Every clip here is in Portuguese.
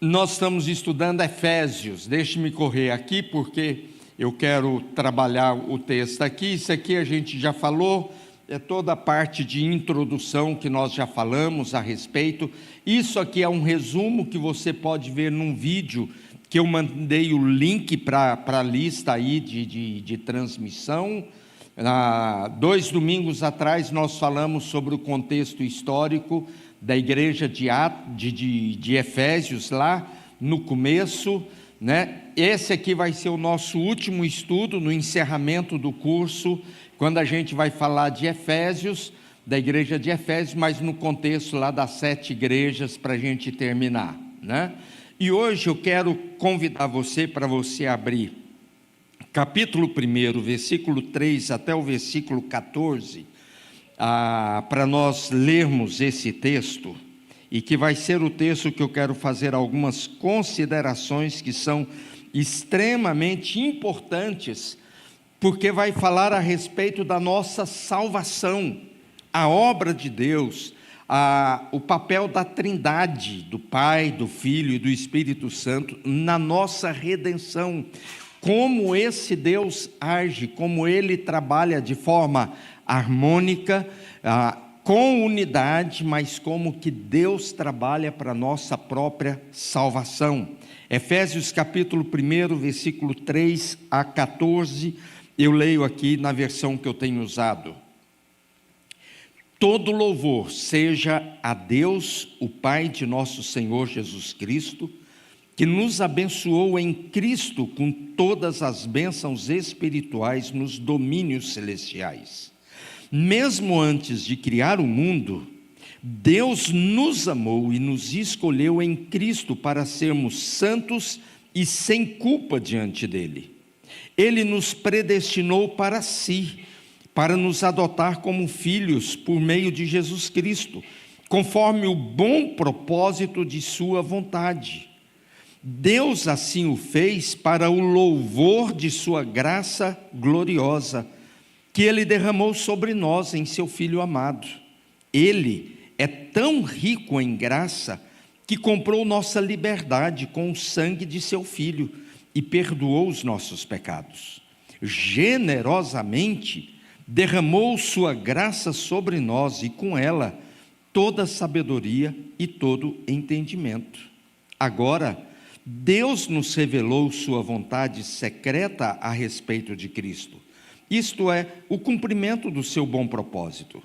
Nós estamos estudando Efésios. Deixe-me correr aqui porque eu quero trabalhar o texto aqui. Isso aqui a gente já falou, é toda a parte de introdução que nós já falamos a respeito. Isso aqui é um resumo que você pode ver num vídeo que eu mandei o link para a lista aí de transmissão. 2 domingos atrás nós falamos sobre o contexto histórico da igreja de Efésios, lá no começo, né? Esse aqui vai ser o nosso último estudo no encerramento do curso, quando a gente vai falar de Efésios, da igreja de Efésios, mas no contexto lá das 7 igrejas, para a gente terminar, né? E hoje eu quero convidar você para você abrir capítulo 1, versículo 3 até o versículo 14, para nós lermos esse texto, e que vai ser o texto que eu quero fazer algumas considerações que são extremamente importantes, porque vai falar a respeito da nossa salvação, a obra de Deus, o papel da Trindade, do Pai, do Filho e do Espírito Santo na nossa redenção, como esse Deus age, como Ele trabalha de forma harmônica, com unidade, mas como que Deus trabalha para a nossa própria salvação. Efésios capítulo 1, versículo 3 a 14, eu leio aqui na versão que eu tenho usado. Todo louvor seja a Deus, o Pai de nosso Senhor Jesus Cristo, que nos abençoou em Cristo com todas as bênçãos espirituais nos domínios celestiais. Mesmo antes de criar o mundo, Deus nos amou e nos escolheu em Cristo para sermos santos e sem culpa diante dele. Ele nos predestinou para si, para nos adotar como filhos por meio de Jesus Cristo, conforme o bom propósito de sua vontade. Deus assim o fez para o louvor de sua graça gloriosa, que Ele derramou sobre nós em seu Filho amado. Ele é tão rico em graça, que comprou nossa liberdade com o sangue de seu Filho, e perdoou os nossos pecados. Generosamente derramou sua graça sobre nós, e com ela toda sabedoria e todo entendimento. Agora, Deus nos revelou sua vontade secreta a respeito de Cristo, isto é, o cumprimento do seu bom propósito.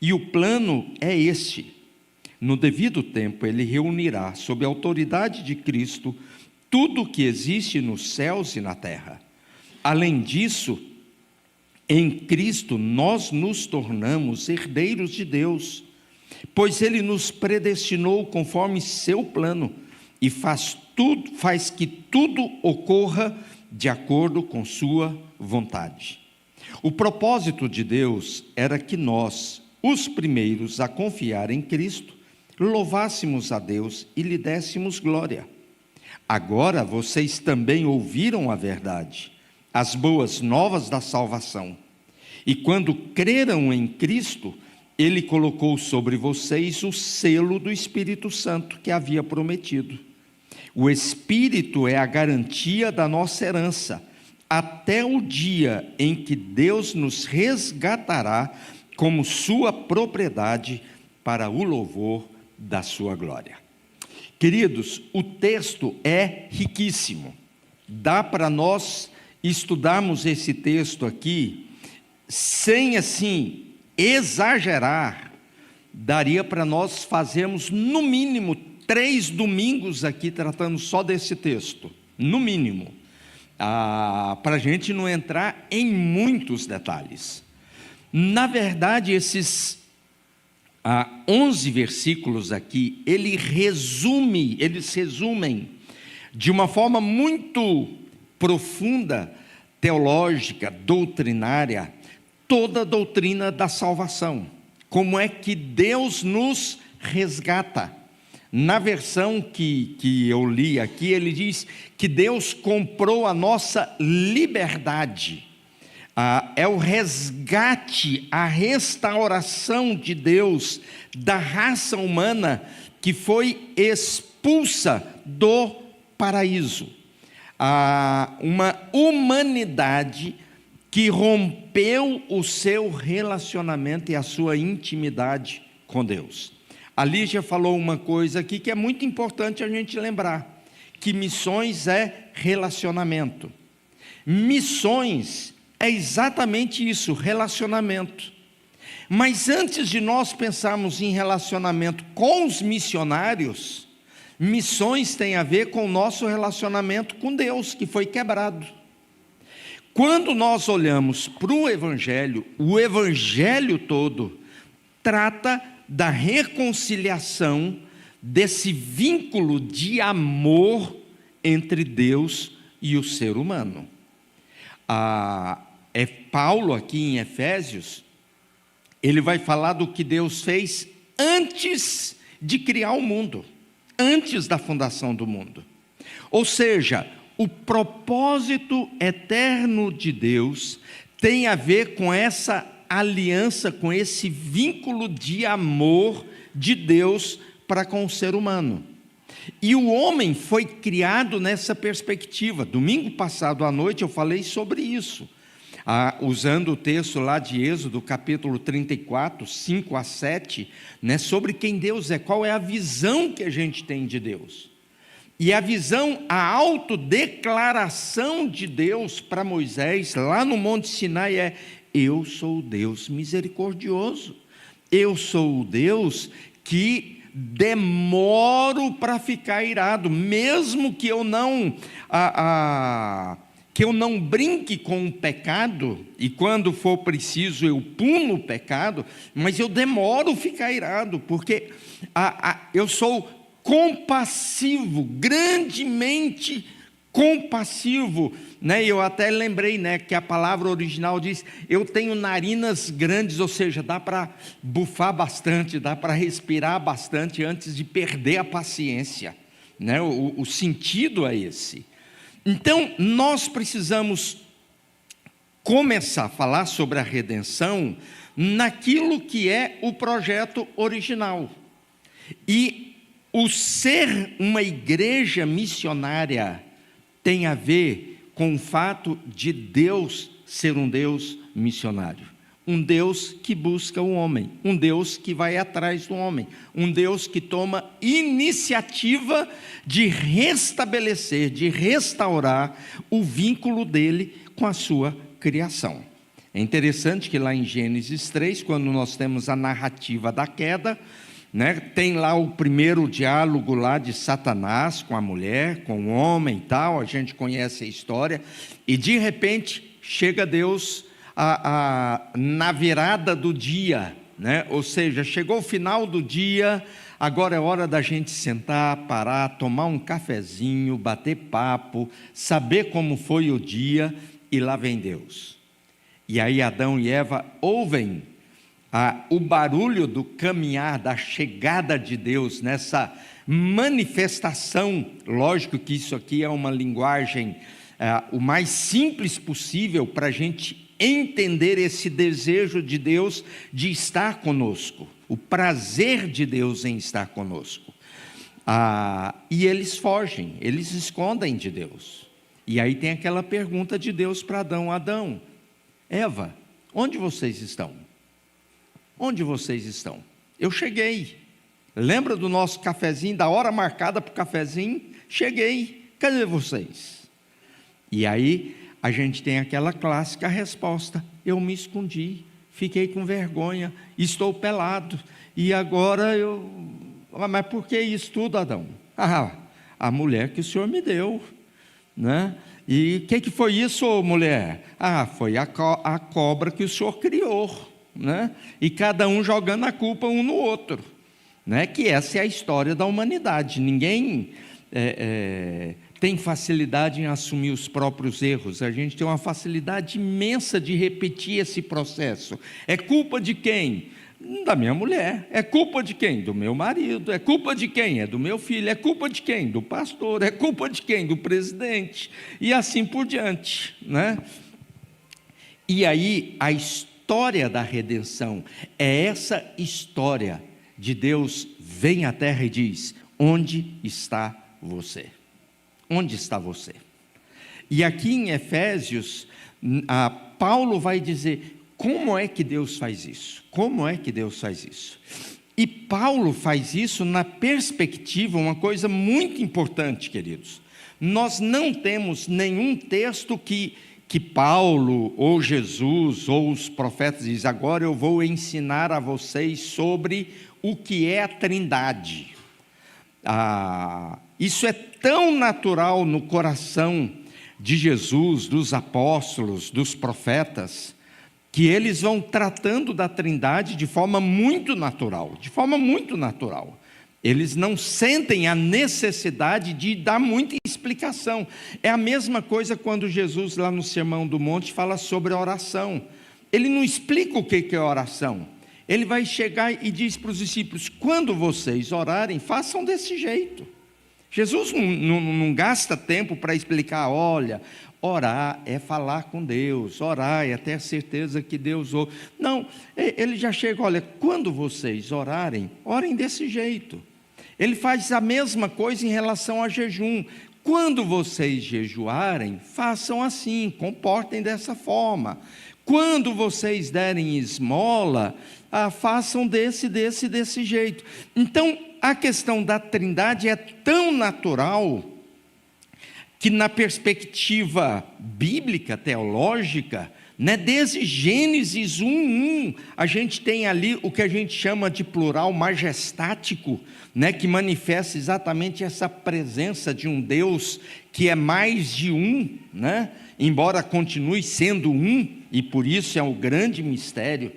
E o plano é este: no devido tempo Ele reunirá, sob a autoridade de Cristo, tudo o que existe nos céus e na terra. Além disso, em Cristo nós nos tornamos herdeiros de Deus, pois Ele nos predestinou conforme seu plano, e faz que tudo ocorra de acordo com sua vontade. O propósito de Deus era que nós, os primeiros a confiar em Cristo, louvássemos a Deus e lhe dessemos glória. Agora vocês também ouviram a verdade, as boas novas da salvação. E quando creram em Cristo, Ele colocou sobre vocês o selo do Espírito Santo que havia prometido. O Espírito é a garantia da nossa herança, até o dia em que Deus nos resgatará como sua propriedade para o louvor da sua glória. Queridos, o texto é riquíssimo. Dá para nós estudarmos esse texto aqui sem assim exagerar. Daria para nós fazermos no mínimo 3 domingos aqui tratando só desse texto, no mínimo, para a gente não entrar em muitos detalhes. Na verdade, esses 11 versículos aqui, eles resumem de uma forma muito profunda, teológica, doutrinária, toda a doutrina da salvação. Como é que Deus nos resgata? Na versão que eu li aqui, ele diz que Deus comprou a nossa liberdade. É o resgate, a restauração de Deus da raça humana que foi expulsa expulsa do paraíso. Uma humanidade que rompeu o seu relacionamento e a sua intimidade com Deus. A Lígia falou uma coisa aqui que é muito importante a gente lembrar, que missões é relacionamento. Missões é exatamente isso, relacionamento. Mas antes de nós pensarmos em relacionamento com os missionários, missões tem a ver com o nosso relacionamento com Deus, que foi quebrado. Quando nós olhamos para o Evangelho todo trata da reconciliação desse vínculo de amor entre Deus e o ser humano. Paulo aqui em Efésios, ele vai falar do que Deus fez antes de criar o mundo, antes da fundação do mundo. Ou seja, o propósito eterno de Deus tem a ver com essa aliança, com esse vínculo de amor de Deus para com o ser humano. E o homem foi criado nessa perspectiva. Domingo passado à noite eu falei sobre isso, usando o texto lá de Êxodo, capítulo 34, 5 a 7, sobre quem Deus é, qual é a visão que a gente tem de Deus. E a visão, a autodeclaração de Deus para Moisés, lá no Monte Sinai, é: eu sou o Deus misericordioso, eu sou o Deus que demoro para ficar irado, mesmo que eu não brinque com o pecado, e quando for preciso eu puno o pecado, mas eu demoro ficar irado, porque eu sou compassivo, grandemente compassivo, Eu até lembrei, que a palavra original diz: eu tenho narinas grandes, ou seja, dá para bufar bastante, dá para respirar bastante antes de perder a paciência, O sentido é esse. Então, nós precisamos começar a falar sobre a redenção naquilo que é o projeto original. E o ser uma igreja missionária tem a ver com o fato de Deus ser um Deus missionário. Um Deus que busca o homem, um Deus que vai atrás do homem, um Deus que toma iniciativa de restabelecer, de restaurar o vínculo dele com a sua criação. É interessante que lá em Gênesis 3, quando nós temos a narrativa da queda, tem lá o primeiro diálogo lá de Satanás com a mulher, com o homem e tal, a gente conhece a história, e de repente chega Deus na virada do dia, Ou seja, chegou o final do dia, agora é hora da gente sentar, parar, tomar um cafezinho, bater papo, saber como foi o dia, e lá vem Deus. E aí Adão e Eva ouvem o barulho do caminhar, da chegada de Deus, nessa manifestação. Lógico que isso aqui é uma linguagem o mais simples possível para a gente entender esse desejo de Deus de estar conosco, o prazer de Deus em estar conosco. E eles fogem, eles escondem de Deus. E aí tem aquela pergunta de Deus para Adão: Adão, Eva, onde vocês estão? Onde vocês estão? Eu cheguei. Lembra do nosso cafezinho, da hora marcada para o cafezinho? Cheguei. Cadê vocês? E aí a gente tem aquela clássica resposta: eu me escondi, fiquei com vergonha, estou pelado, e agora mas por que isso tudo, Adão? A mulher que o Senhor me deu, E o que foi isso, mulher? Foi a cobra que o Senhor criou, E cada um jogando a culpa um no outro, Que essa é a história da humanidade. Ninguém tem facilidade em assumir os próprios erros. A gente tem uma facilidade imensa de repetir esse processo. É culpa de quem? Da minha mulher. É culpa de quem? Do meu marido. É culpa de quem? É do meu filho. É culpa de quem? Do pastor. É culpa de quem? Do presidente. E assim por diante, E aí a história da redenção é essa história de Deus vem à terra e diz: onde está você? Onde está você? E aqui em Efésios, Paulo vai dizer, como é que Deus faz isso? Como é que Deus faz isso? E Paulo faz isso na perspectiva, uma coisa muito importante, queridos. Nós não temos nenhum texto que Paulo, ou Jesus, ou os profetas dizem, agora eu vou ensinar a vocês sobre o que é a Trindade. Isso é tão natural no coração de Jesus, dos apóstolos, dos profetas, que eles vão tratando da Trindade de forma muito natural, Eles não sentem a necessidade de dar muita explicação. É a mesma coisa quando Jesus, lá no Sermão do Monte, fala sobre oração. Ele não explica o que é oração. Ele vai chegar e diz para os discípulos, quando vocês orarem, façam desse jeito. Jesus não gasta tempo para explicar, olha, orar é falar com Deus, orar é ter certeza que Deus ouve. Não, ele já chega, olha, quando vocês orarem, orem desse jeito. Ele faz a mesma coisa em relação a jejum. Quando vocês jejuarem, façam assim, comportem dessa forma. Quando vocês derem esmola, façam desse jeito. Então, a questão da Trindade é tão natural que na perspectiva bíblica, teológica, desde Gênesis 1:1, a gente tem ali o que a gente chama de plural majestático, que manifesta exatamente essa presença de um Deus que é mais de um, embora continue sendo um, e por isso é um grande mistério,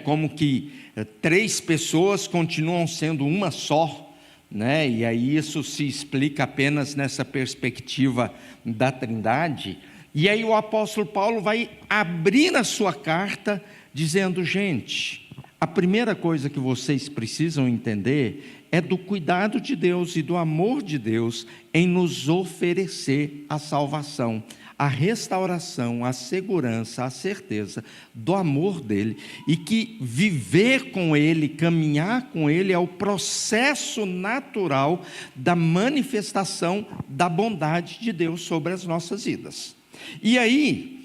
como que 3 pessoas continuam sendo uma só, e aí isso se explica apenas nessa perspectiva da Trindade. E aí o apóstolo Paulo vai abrir a sua carta dizendo, gente, a primeira coisa que vocês precisam entender é do cuidado de Deus e do amor de Deus em nos oferecer a salvação, a restauração, a segurança, a certeza do amor dele, e que viver com ele, caminhar com ele é o processo natural da manifestação da bondade de Deus sobre as nossas vidas. E aí,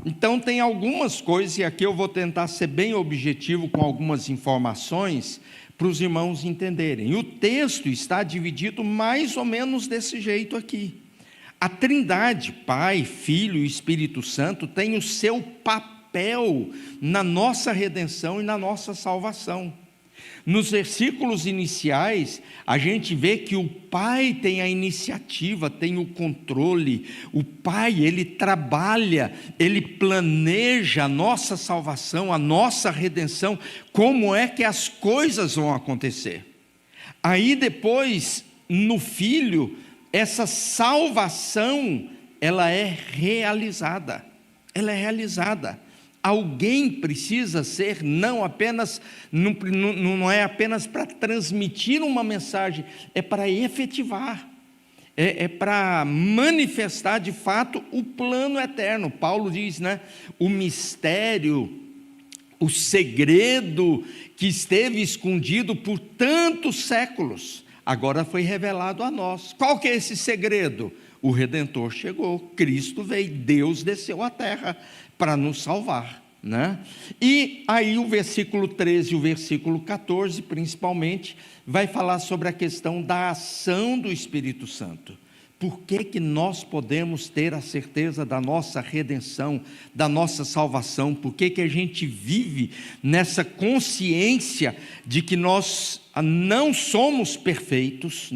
então tem algumas coisas, e aqui eu vou tentar ser bem objetivo com algumas informações, para os irmãos entenderem. O texto está dividido mais ou menos desse jeito aqui. A Trindade, Pai, Filho e Espírito Santo, tem o seu papel na nossa redenção e na nossa salvação. Nos versículos iniciais, a gente vê que o Pai tem a iniciativa, tem o controle. O Pai, ele trabalha, ele planeja a nossa salvação, a nossa redenção, como é que as coisas vão acontecer. Aí depois, no Filho, essa salvação, ela é realizada. Alguém precisa ser, não é apenas para transmitir uma mensagem, é para efetivar, é para manifestar de fato o plano eterno. Paulo diz, o mistério, o segredo que esteve escondido por tantos séculos, agora foi revelado a nós. Qual que é esse segredo? O Redentor chegou, Cristo veio, Deus desceu à terra para nos salvar, E aí o versículo 13 e o versículo 14, principalmente, vai falar sobre a questão da ação do Espírito Santo. Por que nós podemos ter a certeza da nossa redenção, da nossa salvação? Por que a gente vive nessa consciência de que nós não somos perfeitos,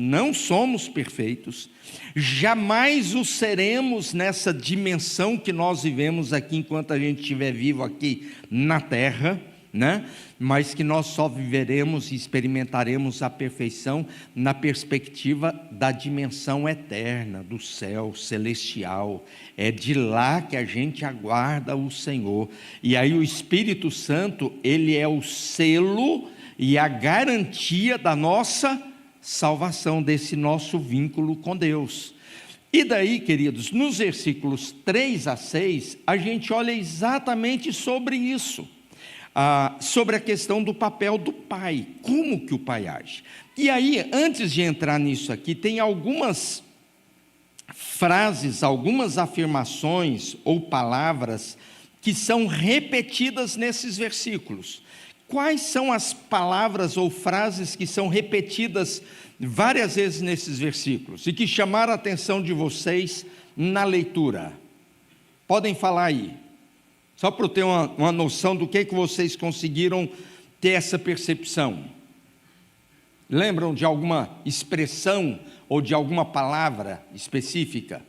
jamais o seremos nessa dimensão que nós vivemos aqui enquanto a gente estiver vivo aqui na terra, mas que nós só viveremos e experimentaremos a perfeição na perspectiva da dimensão eterna, do céu celestial. É de lá que a gente aguarda o Senhor. E aí o Espírito Santo, ele é o selo e a garantia da nossa salvação, desse nosso vínculo com Deus. E daí, queridos, nos versículos 3 a 6, a gente olha exatamente sobre isso. sobre a questão do papel do pai, como que o pai age. E aí, antes de entrar nisso aqui, tem algumas frases, algumas afirmações ou palavras que são repetidas nesses versículos. Quais são as palavras ou frases que são repetidas várias vezes nesses versículos e que chamaram a atenção de vocês na leitura? Podem falar aí, só para eu ter uma noção do que vocês conseguiram ter essa percepção. Lembram de alguma expressão ou de alguma palavra específica?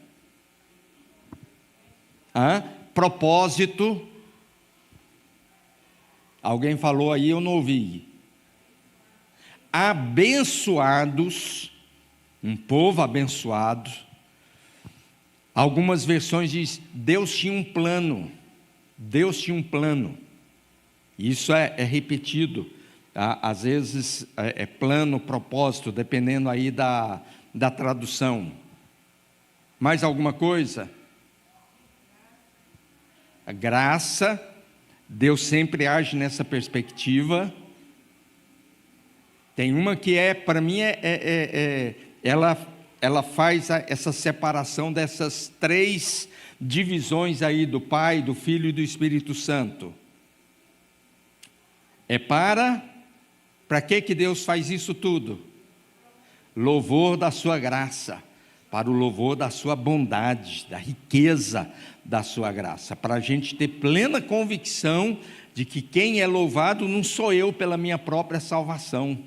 Propósito. Alguém falou aí, eu não ouvi. Abençoados, um povo abençoado. Algumas versões diz, Deus tinha um plano. Deus tinha um plano. Isso é repetido. Às vezes é plano, propósito, dependendo aí da tradução. Mais alguma coisa? A graça, Deus sempre age nessa perspectiva. Tem uma que para mim, ela faz essa separação dessas três divisões aí do Pai, do Filho e do Espírito Santo. Para que Deus faz isso tudo? Louvor da sua graça, para o louvor da sua bondade, da riqueza da sua graça, para a gente ter plena convicção de que quem é louvado não sou eu pela minha própria salvação,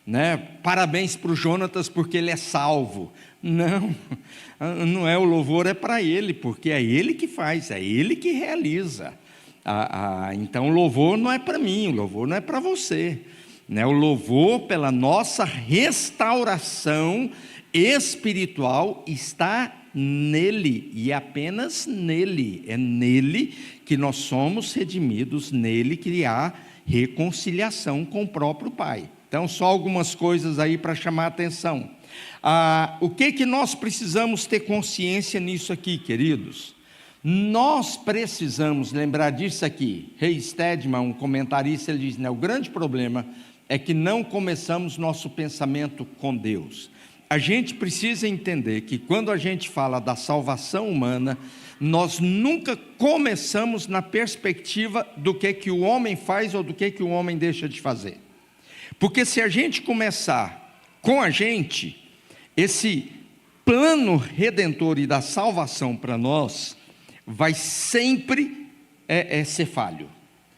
né? Parabéns para o Jonatas porque ele é salvo. Não é, o louvor é para ele, porque é ele que faz, é ele que realiza. Então o louvor não é para mim, o louvor não é para você, né? O louvor pela nossa restauração espiritual está nele, e apenas nele. É nele que nós somos redimidos, nele que há reconciliação com o próprio Pai. Então, só algumas coisas aí para chamar a atenção. O que nós precisamos ter consciência nisso aqui, queridos? Nós precisamos lembrar disso aqui. Ray Stedman, um comentarista, ele diz, né, o grande problema é que não começamos nosso pensamento com Deus. A gente precisa entender que quando a gente fala da salvação humana, nós nunca começamos na perspectiva do que o homem faz ou do que o homem deixa de fazer. Porque se a gente começar com a gente, esse plano redentor e da salvação para nós, vai sempre ser falho,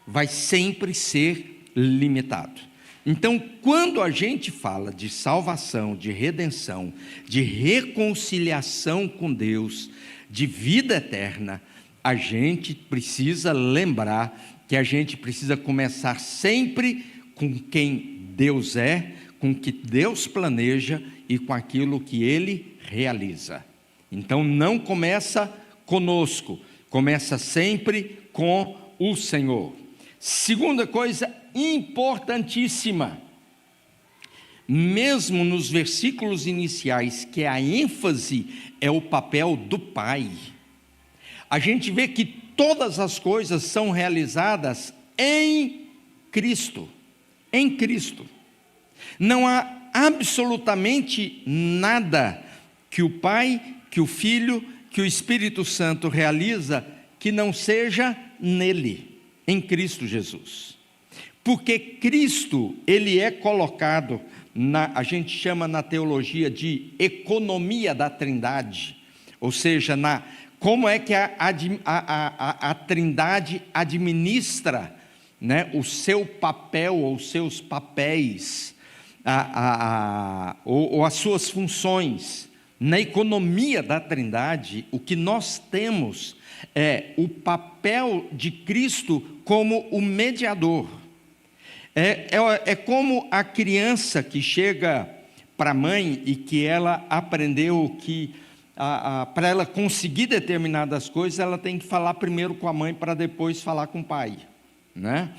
vai sempre ser limitado. Então, quando a gente fala de salvação, de redenção, de reconciliação com Deus, de vida eterna, a gente precisa lembrar que a gente precisa começar sempre com quem Deus é, com o que Deus planeja e com aquilo que Ele realiza. Então, não começa conosco, começa sempre com o Senhor. Segunda coisa importantíssima, mesmo nos versículos iniciais, que a ênfase é o papel do Pai, a gente vê que todas as coisas são realizadas em Cristo. Em Cristo. Não há absolutamente nada que o Pai, que o Filho, que o Espírito Santo realiza que não seja nele, em Cristo Jesus. Porque Cristo, ele é colocado, a gente chama na teologia de economia da Trindade, ou seja, como é que a Trindade administra, né, o seu papel ou os seus papéis, ou as suas funções. Na economia da Trindade, o que nós temos é o papel de Cristo como o mediador. É como a criança que chega para a mãe e que ela aprendeu que para ela conseguir determinadas coisas, ela tem que falar primeiro com a mãe para depois falar com o pai, né?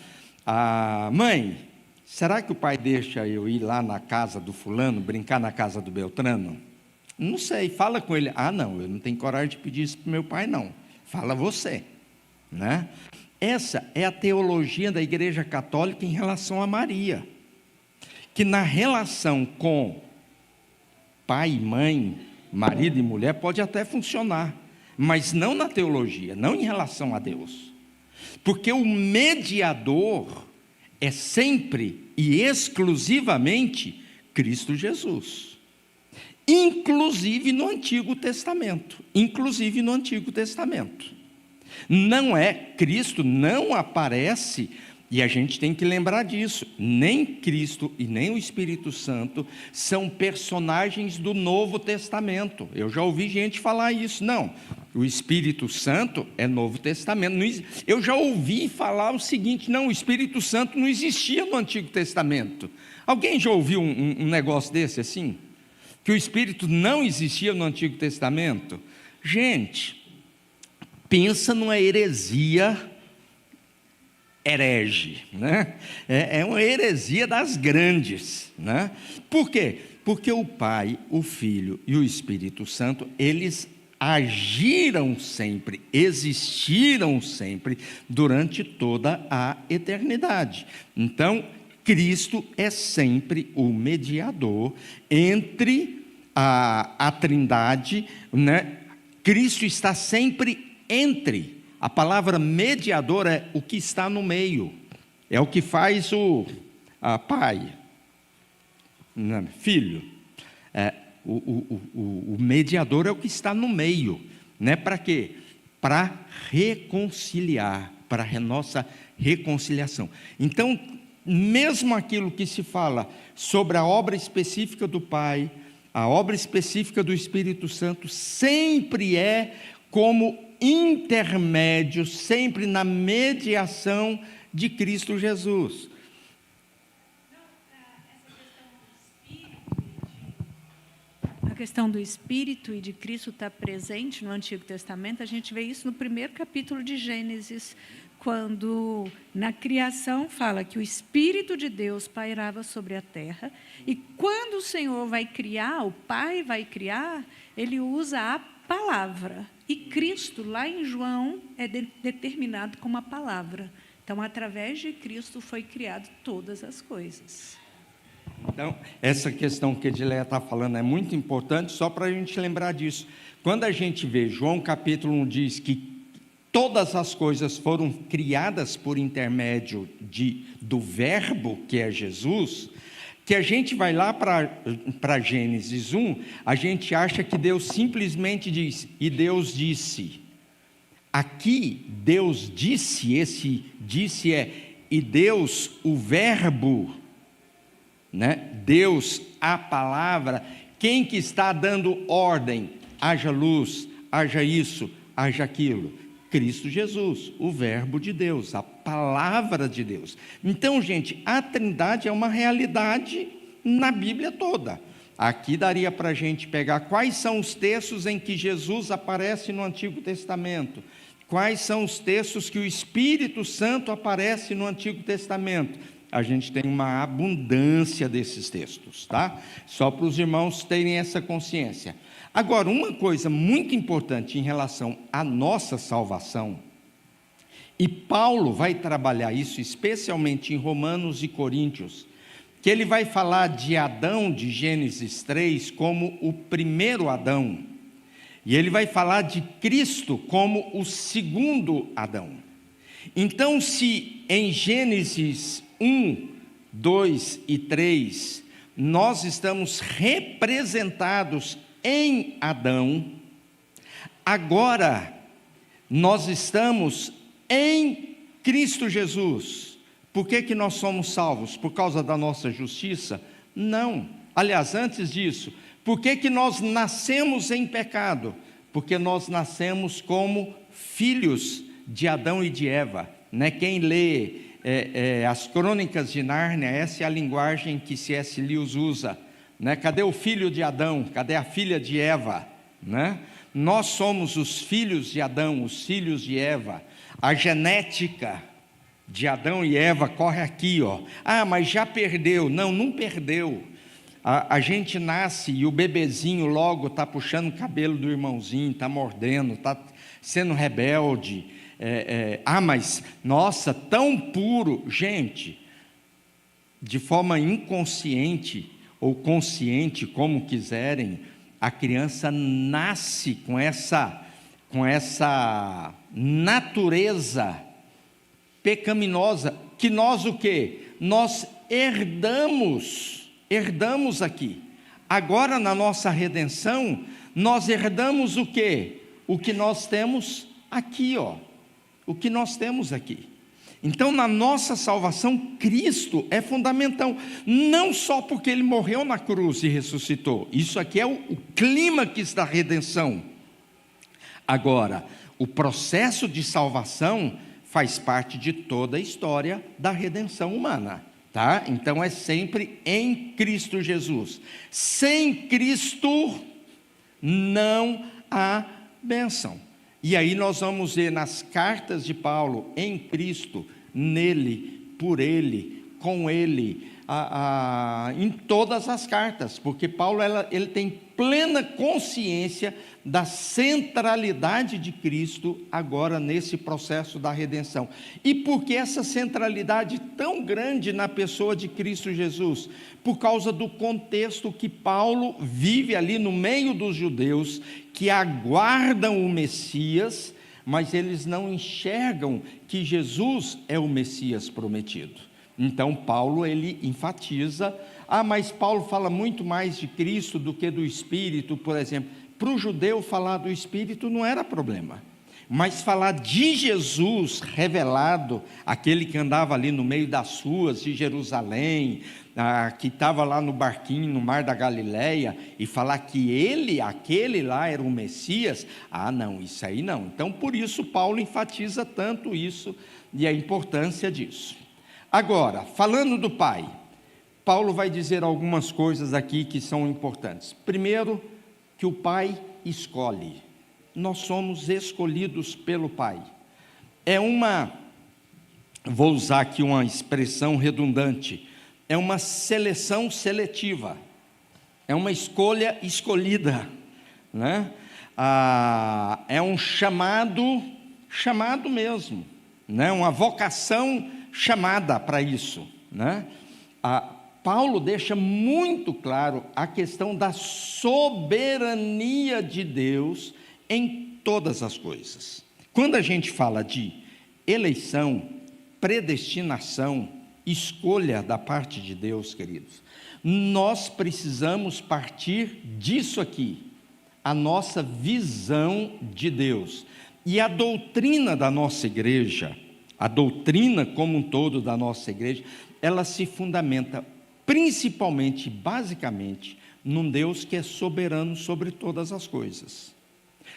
Mãe, será que o pai deixa eu ir lá na casa do fulano, brincar na casa do Beltrano? Não sei, fala com ele. Não, eu não tenho coragem de pedir isso para o meu pai não, fala você, né? Essa é a teologia da Igreja Católica em relação a Maria, que na relação com pai e mãe, marido e mulher, pode até funcionar, mas não na teologia, não em relação a Deus, porque o mediador é sempre e exclusivamente Cristo Jesus, inclusive no Antigo Testamento, não é, Cristo não aparece, e a gente tem que lembrar disso, nem Cristo e nem o Espírito Santo são personagens do Novo Testamento. Eu já ouvi gente falar isso. Não, o Espírito Santo é Novo Testamento. Eu já ouvi falar o seguinte: não, o Espírito Santo não existia no Antigo Testamento. Alguém já ouviu um negócio desse assim? Que o Espírito não existia no Antigo Testamento? Gente, pensa numa heresia herege, né? É uma heresia das grandes, né? Por quê? Porque o Pai, o Filho e o Espírito Santo, eles agiram sempre, existiram sempre, durante toda a eternidade. Então, Cristo é sempre o mediador entre a Trindade, né? Cristo está sempre entre. A palavra mediador é o que está no meio, é o que faz o pai, filho. O mediador é o que está no meio, né? Para quê? Para reconciliar, para a nossa reconciliação. Então, mesmo aquilo que se fala sobre a obra específica do Pai, a obra específica do Espírito Santo, sempre é como intermédio, sempre na mediação de Cristo Jesus. A questão do Espírito e de Cristo estar presente no Antigo Testamento, a gente vê isso no primeiro capítulo de Gênesis, quando na criação fala que o Espírito de Deus pairava sobre a terra, e quando o Senhor vai criar, o Pai vai criar, ele usa a palavra. E Cristo, lá em João, é determinado como a palavra. Então, através de Cristo foi criado todas as coisas. Então, essa questão que a Edileia está falando é muito importante, só para a gente lembrar disso. Quando a gente vê, João capítulo 1 diz que todas as coisas foram criadas por intermédio do Verbo, que é Jesus, que a gente vai lá para Gênesis 1, a gente acha que Deus simplesmente diz, e Deus disse. Aqui, Deus disse, esse disse e Deus, o Verbo, né? Deus, a palavra, quem que está dando ordem? Haja luz, haja isso, haja aquilo. Cristo Jesus, o Verbo de Deus, a palavra de Deus. Então, gente, a Trindade é uma realidade na Bíblia toda. Aqui daria para a gente pegar quais são os textos em que Jesus aparece no Antigo Testamento, quais são os textos que o Espírito Santo aparece no Antigo Testamento. A gente tem uma abundância desses textos, tá? Só para os irmãos terem essa consciência. Agora, uma coisa muito importante em relação à nossa salvação, e Paulo vai trabalhar isso especialmente em Romanos e Coríntios, que ele vai falar de Adão, de Gênesis 3, como o primeiro Adão, e ele vai falar de Cristo como o segundo Adão. Então, se em Gênesis 1, 2 e 3, nós estamos representados em Adão, agora nós estamos em Cristo Jesus. Por que nós somos salvos? Por causa da nossa justiça? Não. Aliás, antes disso, por que nós nascemos em pecado? Porque nós nascemos como filhos de Adão e de Eva, né? Quem lê as Crônicas de Nárnia, essa é a linguagem que C.S. Lewis usa, né? Cadê o filho de Adão? Cadê a filha de Eva? Né? Nós somos os filhos de Adão, os filhos de Eva. A genética de Adão e Eva corre aqui, ó. Ah, mas já perdeu. Não, não perdeu. A gente nasce e o bebezinho logo está puxando o cabelo do irmãozinho, está mordendo, está sendo rebelde. mas, nossa, tão puro. Gente, de forma inconsciente ou consciente, como quiserem, a criança nasce com essa natureza pecaminosa, que nós o quê? Nós herdamos aqui. Agora, na nossa redenção, nós herdamos o quê? O que nós temos aqui, ó. O que nós temos aqui. Então, na nossa salvação, Cristo é fundamental, não só porque Ele morreu na cruz e ressuscitou, isso aqui é o clímax da redenção. Agora, o processo de salvação faz parte de toda a história da redenção humana, tá? Então, é sempre em Cristo Jesus. Sem Cristo, não há bênção. E aí nós vamos ver nas cartas de Paulo, em Cristo, nele, por ele, com ele, em todas as cartas, porque Paulo ele tem plena consciência da centralidade de Cristo agora nesse processo da redenção. E por que essa centralidade tão grande na pessoa de Cristo Jesus? Por causa do contexto que Paulo vive ali no meio dos judeus, que aguardam o Messias, mas eles não enxergam que Jesus é o Messias prometido. Então Paulo, ele enfatiza, mas Paulo fala muito mais de Cristo do que do Espírito, por exemplo. Para o judeu falar do Espírito não era problema, mas falar de Jesus revelado, aquele que andava ali no meio das ruas de Jerusalém, que estava lá no barquinho, no mar da Galileia, e falar que ele, aquele lá era o Messias, não, isso aí não. Então por isso Paulo enfatiza tanto isso e a importância disso. Agora, falando do Pai, Paulo vai dizer algumas coisas aqui que são importantes. Primeiro, que o Pai escolhe. Nós somos escolhidos pelo Pai. Vou usar aqui uma expressão redundante, é uma seleção seletiva, é uma escolha escolhida, né? É um chamado mesmo, né? Uma vocação chamada para isso, né? Paulo deixa muito claro a questão da soberania de Deus em todas as coisas. Quando a gente fala de eleição, predestinação, escolha da parte de Deus, queridos, nós precisamos partir disso aqui, a nossa visão de Deus. E a doutrina da nossa igreja, a doutrina como um todo da nossa igreja, ela se fundamenta principalmente, basicamente, num Deus que é soberano sobre todas as coisas,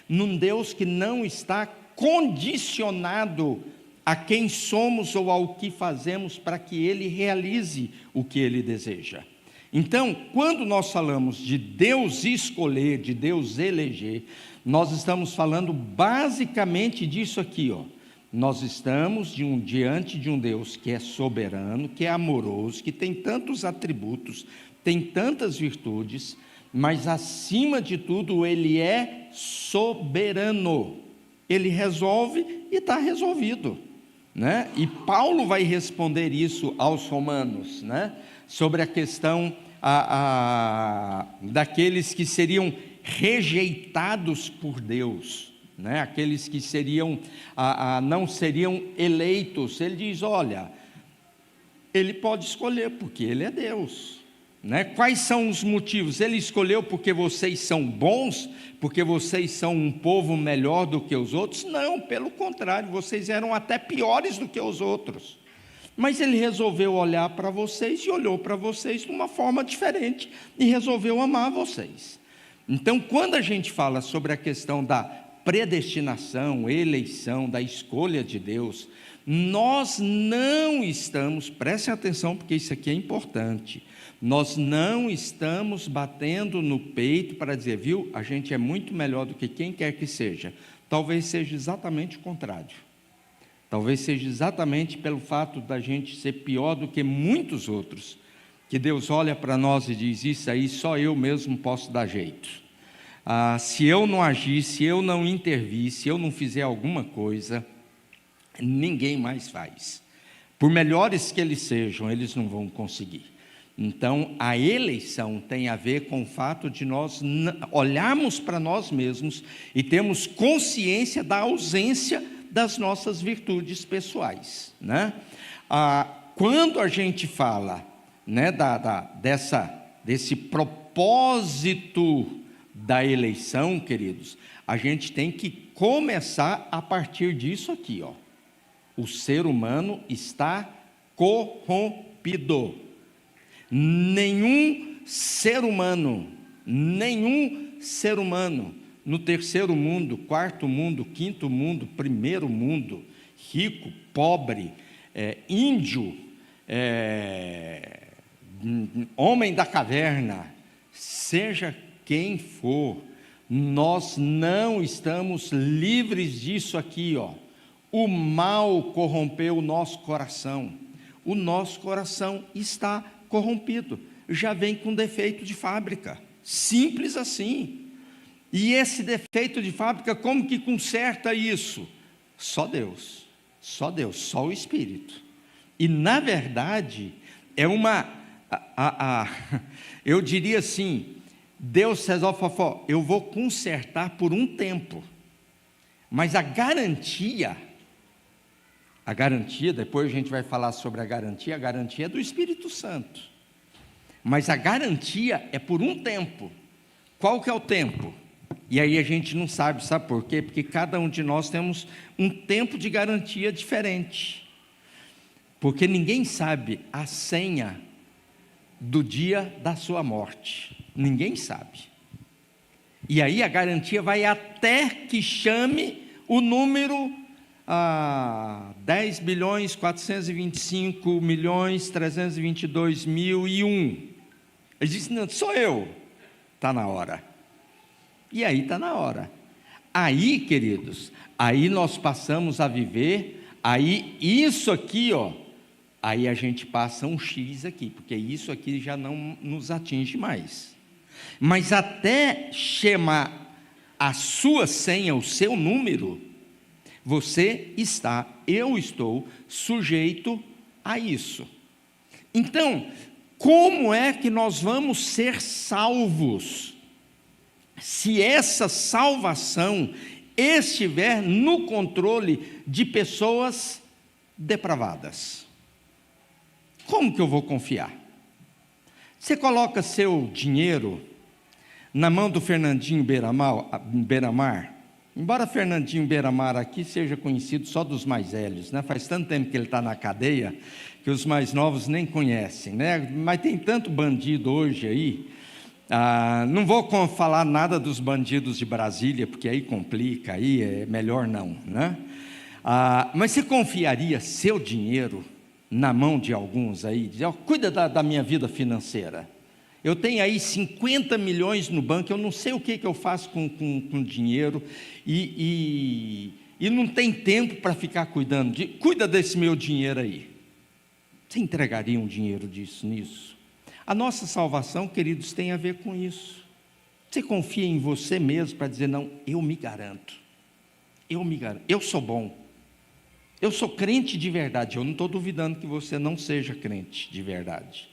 num Deus que não está condicionado a quem somos ou ao que fazemos para que Ele realize o que Ele deseja. Então, quando nós falamos de Deus escolher, de Deus eleger, nós estamos falando basicamente disso aqui, ó. Nós estamos diante de um Deus que é soberano, que é amoroso, que tem tantos atributos, tem tantas virtudes, mas acima de tudo Ele é soberano. Ele resolve e está resolvido, né? E Paulo vai responder isso aos romanos, né? Sobre a questão daqueles que seriam rejeitados por Deus, né? Aqueles que não seriam eleitos. Ele diz, olha, Ele pode escolher, porque Ele é Deus, né? Quais são os motivos? Ele escolheu porque vocês são bons, porque vocês são um povo melhor do que os outros? Não, pelo contrário, vocês eram até piores do que os outros, mas Ele resolveu olhar para vocês, e olhou para vocês de uma forma diferente, e resolveu amar vocês. Então, quando a gente fala sobre a questão da predestinação, eleição, da escolha de Deus, nós não estamos, prestem atenção porque isso aqui é importante, nós não estamos batendo no peito para dizer, viu, a gente é muito melhor do que quem quer que seja. Talvez seja exatamente o contrário, talvez seja exatamente pelo fato da gente ser pior do que muitos outros, que Deus olha para nós e diz, isso aí só eu mesmo posso dar jeito. Se eu não agir, se eu não intervir, se eu não fizer alguma coisa, Ninguém mais faz. Por melhores que eles sejam, eles não vão conseguir. Então, a eleição tem a ver com o fato de nós olharmos para nós mesmos e termos consciência da ausência das nossas virtudes pessoais, né? Quando a gente fala, né, desse propósito da eleição, queridos, a gente tem que começar a partir disso aqui, ó. O ser humano está corrompido. Nenhum ser humano no terceiro mundo, quarto mundo, quinto mundo, primeiro mundo, rico, pobre, índio, homem da caverna, seja quem for, nós não estamos livres disso aqui, ó. O mal corrompeu o nosso coração. O nosso coração está corrompido, já vem com defeito de fábrica, simples assim. E esse defeito de fábrica, como que conserta isso? Só Deus, só o Espírito. E na verdade, eu diria assim, Deus diz, ó, eu vou consertar por um tempo, mas a garantia, depois a gente vai falar sobre a garantia é do Espírito Santo, mas a garantia é por um tempo. Qual que é o tempo? E aí a gente não sabe por quê? Porque cada um de nós temos um tempo de garantia diferente, porque ninguém sabe a senha do dia da sua morte, ninguém sabe, e aí a garantia vai até que chame o número 10.425.322.001. Ele disse, não, sou eu, está na hora. E aí está na hora. Aí, queridos, aí nós passamos a viver, aí isso aqui, ó, aí a gente passa um X aqui, porque isso aqui já não nos atinge mais. Mas até chamar a sua senha, o seu número, eu estou sujeito a isso. Então, como é que nós vamos ser salvos? Se essa salvação estiver no controle de pessoas depravadas. Como que eu vou confiar? Você coloca seu dinheiro na mão do Fernandinho Beiramar, embora Fernandinho Beiramar aqui seja conhecido só dos mais velhos, né? Faz tanto tempo que ele está na cadeia, que os mais novos nem conhecem, né? Mas tem tanto bandido hoje aí, não vou falar nada dos bandidos de Brasília, porque aí complica, aí é melhor não, né? Mas você confiaria seu dinheiro na mão de alguns aí, dizer, cuida da minha vida financeira, eu tenho aí 50 milhões no banco, eu não sei o que eu faço com dinheiro, e não tem tempo para ficar cuidando, cuida desse meu dinheiro aí. Você entregaria um dinheiro nisso? A nossa salvação, queridos, tem a ver com isso. Você confia em você mesmo para dizer, não, eu me garanto, eu sou bom, eu sou crente de verdade. Eu não estou duvidando que você não seja crente de verdade,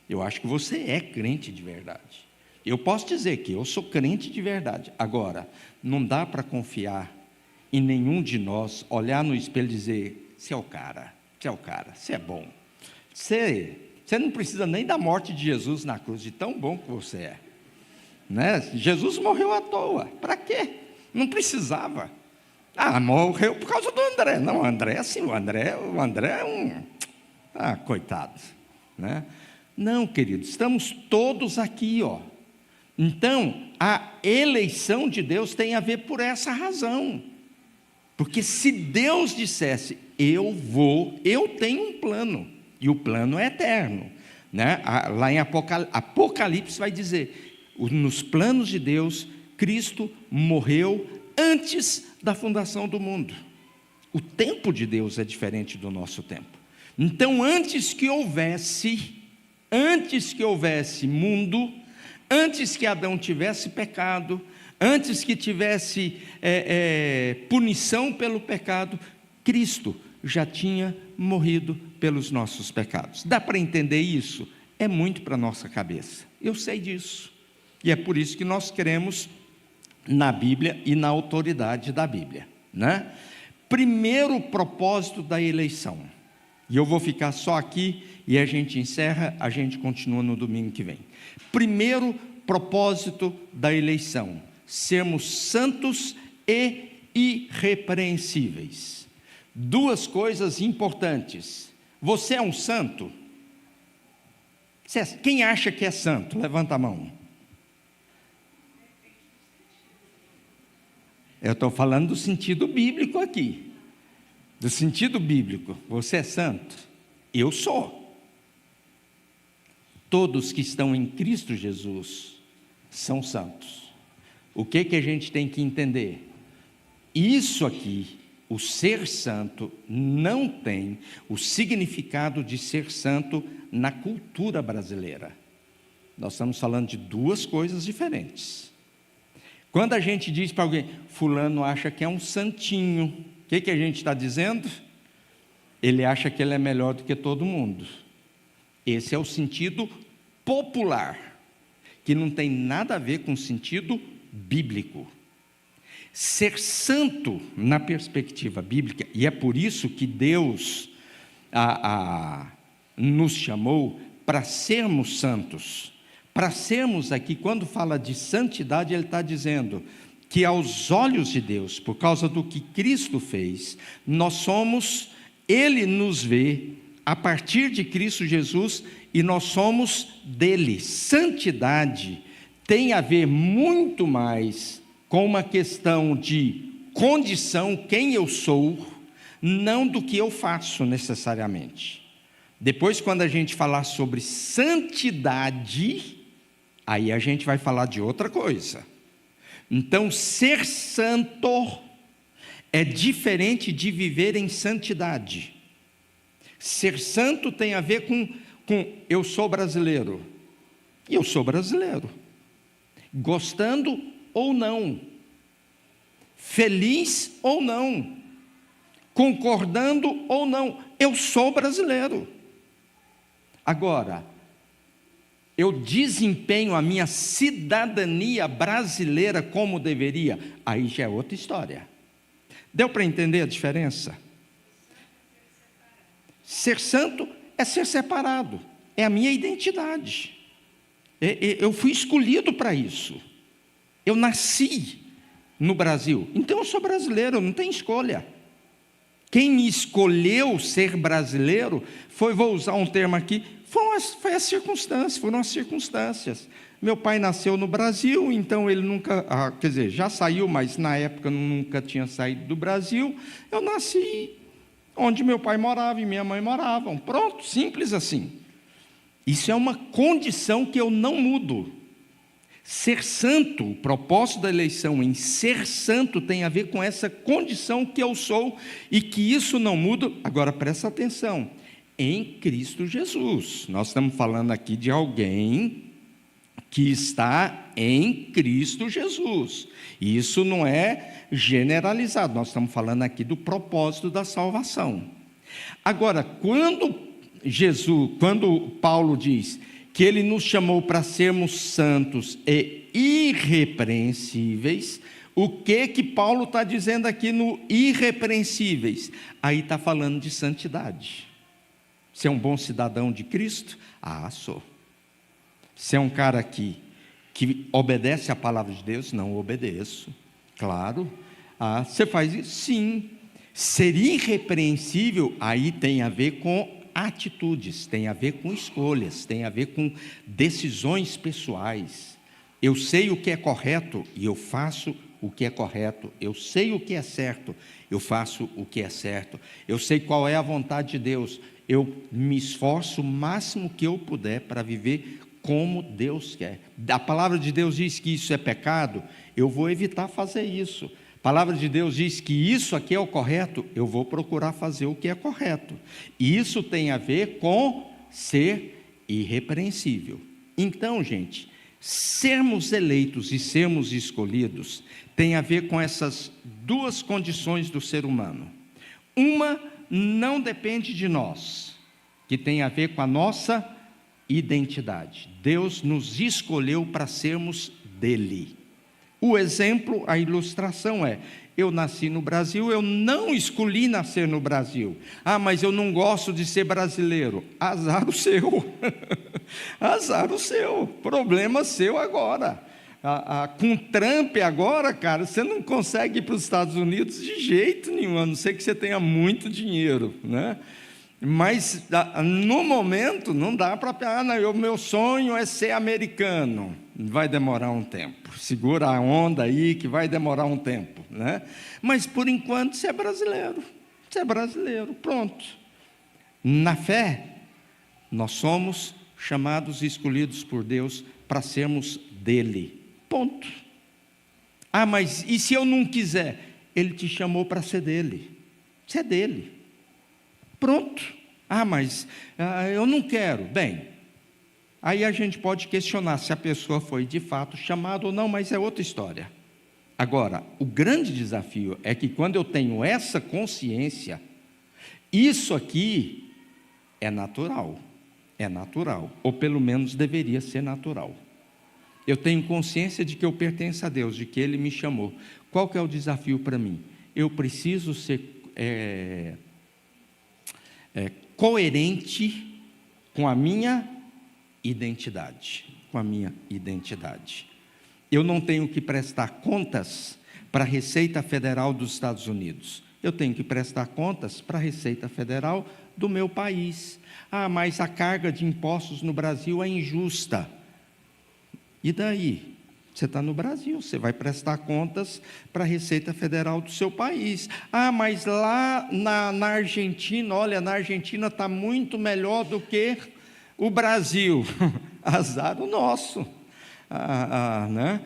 eu acho que você é crente de verdade. Eu posso dizer que eu sou crente de verdade. Agora, não dá para confiar em nenhum de nós, olhar no espelho e dizer, você é o cara, você é bom, você não precisa nem da morte de Jesus na cruz, de tão bom que você é, né? Jesus morreu à toa, para quê? Não precisava. Morreu por causa do André. Não, o André é um coitado, né? Não, queridos, estamos todos aqui, ó. Então, a eleição de Deus tem a ver por essa razão, porque se Deus dissesse, eu tenho um plano, e o plano é eterno, né? Lá em Apocalipse vai dizer, nos planos de Deus, Cristo morreu antes da fundação do mundo. O tempo de Deus é diferente do nosso tempo. Então, antes que houvesse mundo, antes que Adão tivesse pecado, antes que tivesse punição pelo pecado, Cristo já tinha morrido pelos nossos pecados. Dá para entender isso? É muito para a nossa cabeça. Eu sei disso. E é por isso que nós cremos na Bíblia e na autoridade da Bíblia, né? Primeiro propósito da eleição. E eu vou ficar só aqui e a gente encerra, a gente continua no domingo que vem. Primeiro propósito da eleição: sermos santos e irrepreensíveis. Duas coisas importantes. Você é um santo? Quem acha que é santo? Levanta a mão. Eu estou falando do sentido bíblico aqui. Do sentido bíblico. Você é santo? Eu sou. Todos que estão em Cristo Jesus são santos. O que a gente tem que entender? Isso aqui, o ser santo, não tem o significado de ser santo na cultura brasileira. Nós estamos falando de duas coisas diferentes. Quando a gente diz para alguém, fulano acha que é um santinho, o que a gente está dizendo? Ele acha que ele é melhor do que todo mundo. Esse é o sentido popular, que não tem nada a ver com o sentido bíblico. Ser santo na perspectiva bíblica, e é por isso que Deus nos chamou para sermos santos. Para sermos aqui, quando fala de santidade, ele está dizendo que aos olhos de Deus, por causa do que Cristo fez, nós somos, Ele nos vê a partir de Cristo Jesus e nós somos dele. Santidade tem a ver muito mais com uma questão de condição, quem eu sou, não do que eu faço necessariamente. Depois, quando a gente falar sobre santidade, aí a gente vai falar de outra coisa. Então, ser santo é diferente de viver em santidade. Ser santo tem a ver com eu sou brasileiro. E eu sou brasileiro. Gostando ou não. Feliz ou não. Concordando ou não. Eu sou brasileiro. Agora, eu desempenho a minha cidadania brasileira como deveria, aí já é outra história. Deu para entender a diferença? Ser santo é ser separado, é a minha identidade. Eu fui escolhido para isso. Eu nasci no Brasil, então eu sou brasileiro, eu não tenho escolha. Quem me escolheu ser brasileiro vou usar um termo aqui, foram as circunstâncias. Meu pai nasceu no Brasil, então ele nunca, já saiu, mas na época nunca tinha saído do Brasil. Eu nasci onde meu pai morava e minha mãe moravam. Pronto, simples assim. Isso é uma condição que eu não mudo. Ser santo, o propósito da eleição em ser santo tem a ver com essa condição que eu sou e que isso não muda. Agora presta atenção, em Cristo Jesus. Nós estamos falando aqui de alguém que está em Cristo Jesus. Isso não é generalizado, nós estamos falando aqui do propósito da salvação. Agora, quando Paulo diz que ele nos chamou para sermos santos e irrepreensíveis, o que Paulo está dizendo aqui no irrepreensíveis? Aí está falando de santidade. Você é um bom cidadão de Cristo? Sou. Você é um cara que obedece à palavra de Deus? Não obedeço. Claro. Você faz isso? Sim. Ser irrepreensível, aí tem a ver com atitudes, tem a ver com escolhas, tem a ver com decisões pessoais. Eu sei o que é correto e eu faço o que é correto. Eu sei o que é certo, eu faço o que é certo. Eu sei qual é a vontade de Deus. Eu me esforço o máximo que eu puder para viver como Deus quer. A palavra de Deus diz que isso é pecado, eu vou evitar fazer isso. A palavra de Deus diz que isso aqui é o correto, eu vou procurar fazer o que é correto. E isso tem a ver com ser irrepreensível. Então, gente, sermos eleitos e sermos escolhidos tem a ver com essas duas condições do ser humano. Uma não depende de nós, que tem a ver com a nossa identidade. Deus nos escolheu para sermos dele. O exemplo, a ilustração é: eu nasci no Brasil, eu não escolhi nascer no Brasil. Mas eu não gosto de ser brasileiro. Azar o seu. Azar o seu. Problema seu agora. Com Trump agora, cara, você não consegue ir para os Estados Unidos de jeito nenhum, a não ser que você tenha muito dinheiro, né? Mas no momento não dá para... o meu sonho é ser americano. Vai demorar um tempo. Segura a onda aí que vai demorar um tempo, né? Mas por enquanto você é brasileiro. Você é brasileiro, pronto. Na fé, nós somos chamados e escolhidos por Deus para sermos dele. Ponto. Mas e se eu não quiser? Ele te chamou para ser dele. Você é dele. Pronto. Mas eu não quero. Bem, aí a gente pode questionar se a pessoa foi de fato chamada ou não, mas é outra história. Agora, o grande desafio é que quando eu tenho essa consciência, isso aqui é natural, ou pelo menos deveria ser natural. Eu tenho consciência de que eu pertenço a Deus, de que Ele me chamou. Qual que é o desafio para mim? Eu preciso ser coerente com a minha identidade. Eu não tenho que prestar contas para a Receita Federal dos Estados Unidos. Eu tenho que prestar contas para a Receita Federal do meu país. Mas a carga de impostos no Brasil é injusta. E daí? Você está no Brasil, você vai prestar contas para a Receita Federal do seu país. Mas lá na Argentina, olha, na Argentina está muito melhor do que o Brasil. Azar o nosso. Né?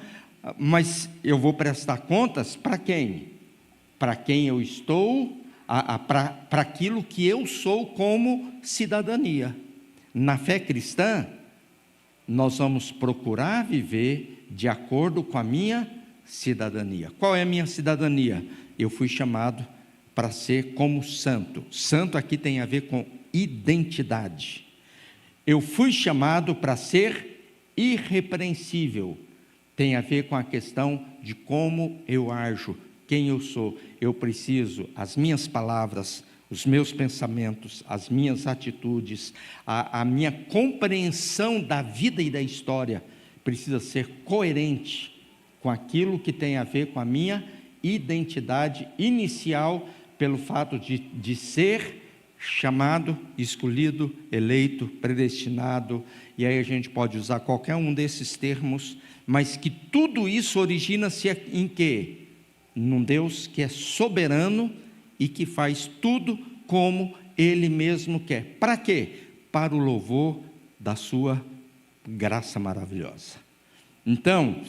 Mas eu vou prestar contas para quem? Para quem eu estou, para aquilo que eu sou como cidadania. Na fé cristã, nós vamos procurar viver de acordo com a minha cidadania. Qual é a minha cidadania? Eu fui chamado para ser como santo. Santo aqui tem a ver com identidade. Eu fui chamado para ser irrepreensível. Tem a ver com a questão de como eu ajo, quem eu sou. Eu preciso, as minhas palavras, os meus pensamentos, as minhas atitudes, a minha compreensão da vida e da história precisa ser coerente com aquilo que tem a ver com a minha identidade inicial, pelo fato de ser chamado, escolhido, eleito, predestinado, e aí a gente pode usar qualquer um desses termos, mas que tudo isso origina-se em quê? Num Deus que é soberano e que faz tudo como Ele mesmo quer. Para quê? Para o louvor da sua graça maravilhosa. Então,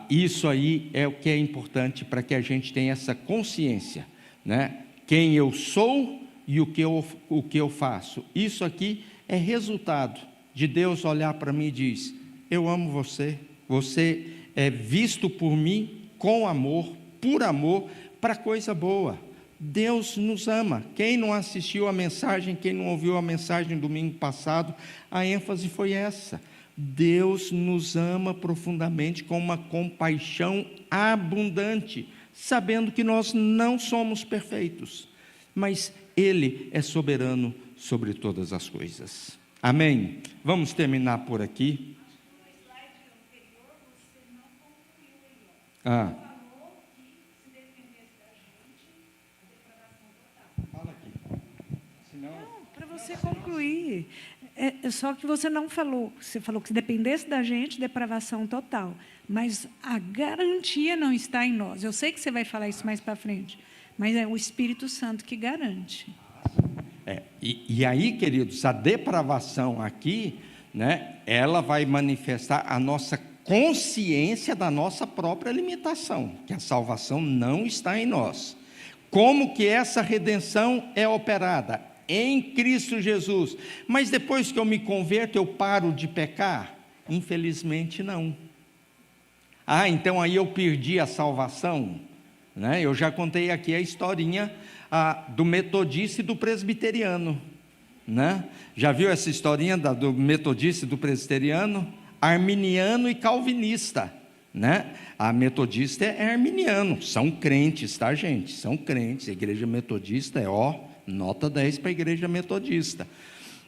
isso aí é o que é importante para que a gente tenha essa consciência, né? Quem eu sou e o que eu faço. Isso aqui é resultado de Deus olhar para mim e diz: eu amo você, você é visto por mim com amor, por amor, para coisa boa. Deus nos ama. Quem não assistiu a mensagem, quem não ouviu a mensagem domingo passado, a ênfase foi essa. Deus nos ama profundamente, com uma compaixão abundante, sabendo que nós não somos perfeitos, mas Ele é soberano sobre todas as coisas. Amém? Vamos terminar por aqui. No slide anterior, você não concluiu aí. Falou que se dependesse da gente, a depravação total. Fala aqui. Não, para você concluir. Só que você não falou. Você falou que se dependesse da gente, depravação total. Mas a garantia não está em nós. Eu sei que você vai falar isso mais para frente, mas é o Espírito Santo que garante. E aí, queridos, a depravação aqui, né, ela vai manifestar a nossa consciência da nossa própria limitação, que a salvação não está em nós. Como que essa redenção é operada? Em Cristo Jesus. Mas depois que eu me converto, eu paro de pecar? Infelizmente não. Então aí eu perdi a salvação, né? Eu já contei aqui a historinha do metodista e do presbiteriano, né? Já viu essa historinha do metodista e do presbiteriano? Arminiano e calvinista, né? A metodista é arminiano, são crentes, tá, gente? São crentes. A igreja metodista é, nota 10 para a igreja metodista.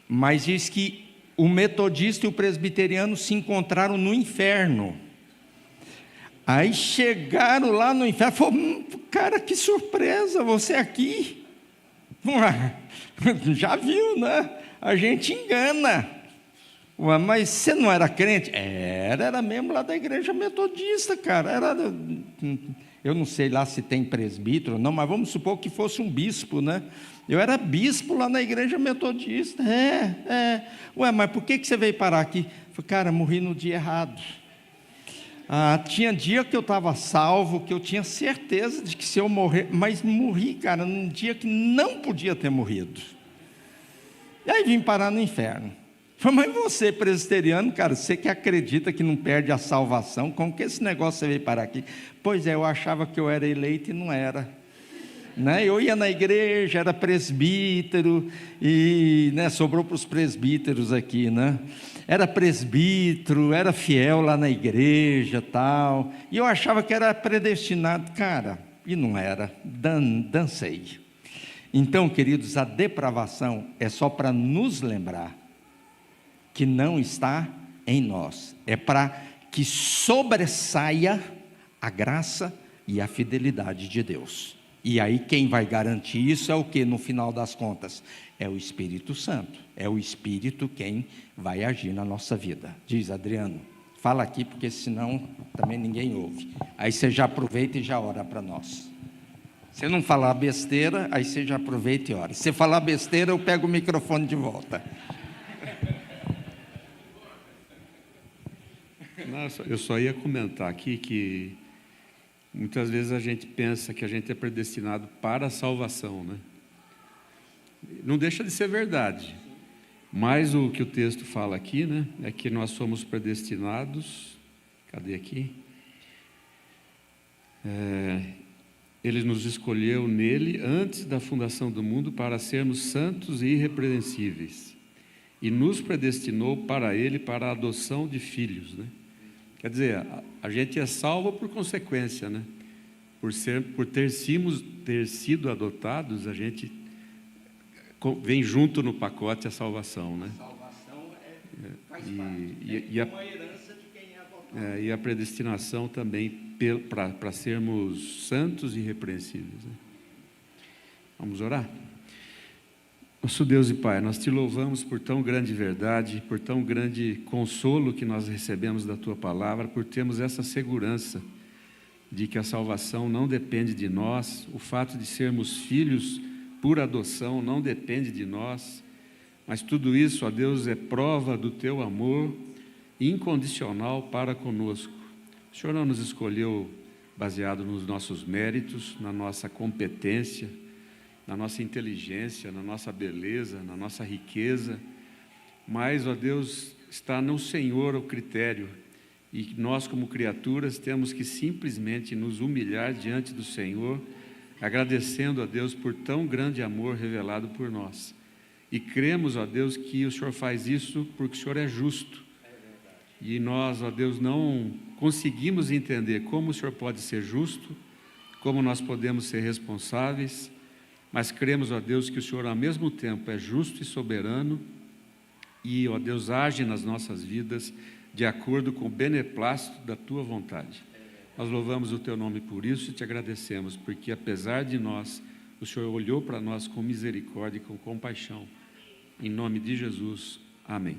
Mas diz que o metodista e o presbiteriano se encontraram no inferno. Aí chegaram lá no inferno, falaram, cara, que surpresa, você aqui. Já viu, né? A gente engana. Mas você não era crente? Era mesmo lá da igreja metodista, cara. Eu não sei lá se tem presbítero, não, mas vamos supor que fosse um bispo, né? Eu era bispo lá na igreja metodista. Mas por que você veio parar aqui? Eu falei, cara, morri no dia errado. Tinha dia que eu estava salvo, que eu tinha certeza de que se eu morrer, mas morri, cara, num dia que não podia ter morrido. E aí vim parar no inferno. Falei, mas você, presbiteriano, cara, você que acredita que não perde a salvação, como que esse negócio você veio parar aqui? Pois é, eu achava que eu era eleito e não era. Né? Eu ia na igreja, era presbítero, e sobrou para os presbíteros aqui, né? Era presbítero, era fiel lá na igreja, tal, e eu achava que era predestinado, cara, e não era, dancei. Então, queridos, a depravação é só para nos lembrar que não está em nós, é para que sobressaia a graça e a fidelidade de Deus. E aí quem vai garantir isso é o que no final das contas? É o Espírito Santo, é o Espírito quem vai agir na nossa vida. Diz Adriano, fala aqui porque senão também ninguém ouve. Aí você já aproveita e já ora para nós. Se não falar besteira, aí você já aproveita e ora. Se você falar besteira, eu pego o microfone de volta. Nossa, eu só ia comentar aqui que muitas vezes a gente pensa que a gente é predestinado para a salvação, né? Não deixa de ser verdade, mas o que o texto fala aqui, né, é que nós somos predestinados, cadê aqui? Ele nos escolheu nele antes da fundação do mundo para sermos santos e irrepreensíveis, e nos predestinou para ele para a adoção de filhos, né? Quer dizer, a gente é salvo por consequência, né? Por ter sido adotados, a gente vem junto no pacote a salvação, né? A salvação faz parte, é uma herança de quem é adotado. E a predestinação também para sermos santos e irrepreensíveis, né? Vamos orar? Nosso Deus e Pai, nós te louvamos por tão grande verdade, por tão grande consolo que nós recebemos da Tua Palavra, por termos essa segurança de que a salvação não depende de nós, o fato de sermos filhos por adoção não depende de nós, mas tudo isso, ó Deus, é prova do Teu amor incondicional para conosco. O Senhor não nos escolheu baseado nos nossos méritos, na nossa competência, na nossa inteligência, na nossa beleza, na nossa riqueza, mas, ó Deus, está no Senhor o critério, e nós como criaturas temos que simplesmente nos humilhar diante do Senhor, agradecendo a Deus por tão grande amor revelado por nós, e cremos, ó Deus, que o Senhor faz isso porque o Senhor é justo, e nós, ó Deus, não conseguimos entender como o Senhor pode ser justo, como nós podemos ser responsáveis, mas cremos, ó Deus, que o Senhor ao mesmo tempo é justo e soberano e, ó Deus, age nas nossas vidas de acordo com o beneplácito da Tua vontade. Nós louvamos o Teu nome por isso e te agradecemos, porque apesar de nós, o Senhor olhou para nós com misericórdia e com compaixão. Em nome de Jesus, amém.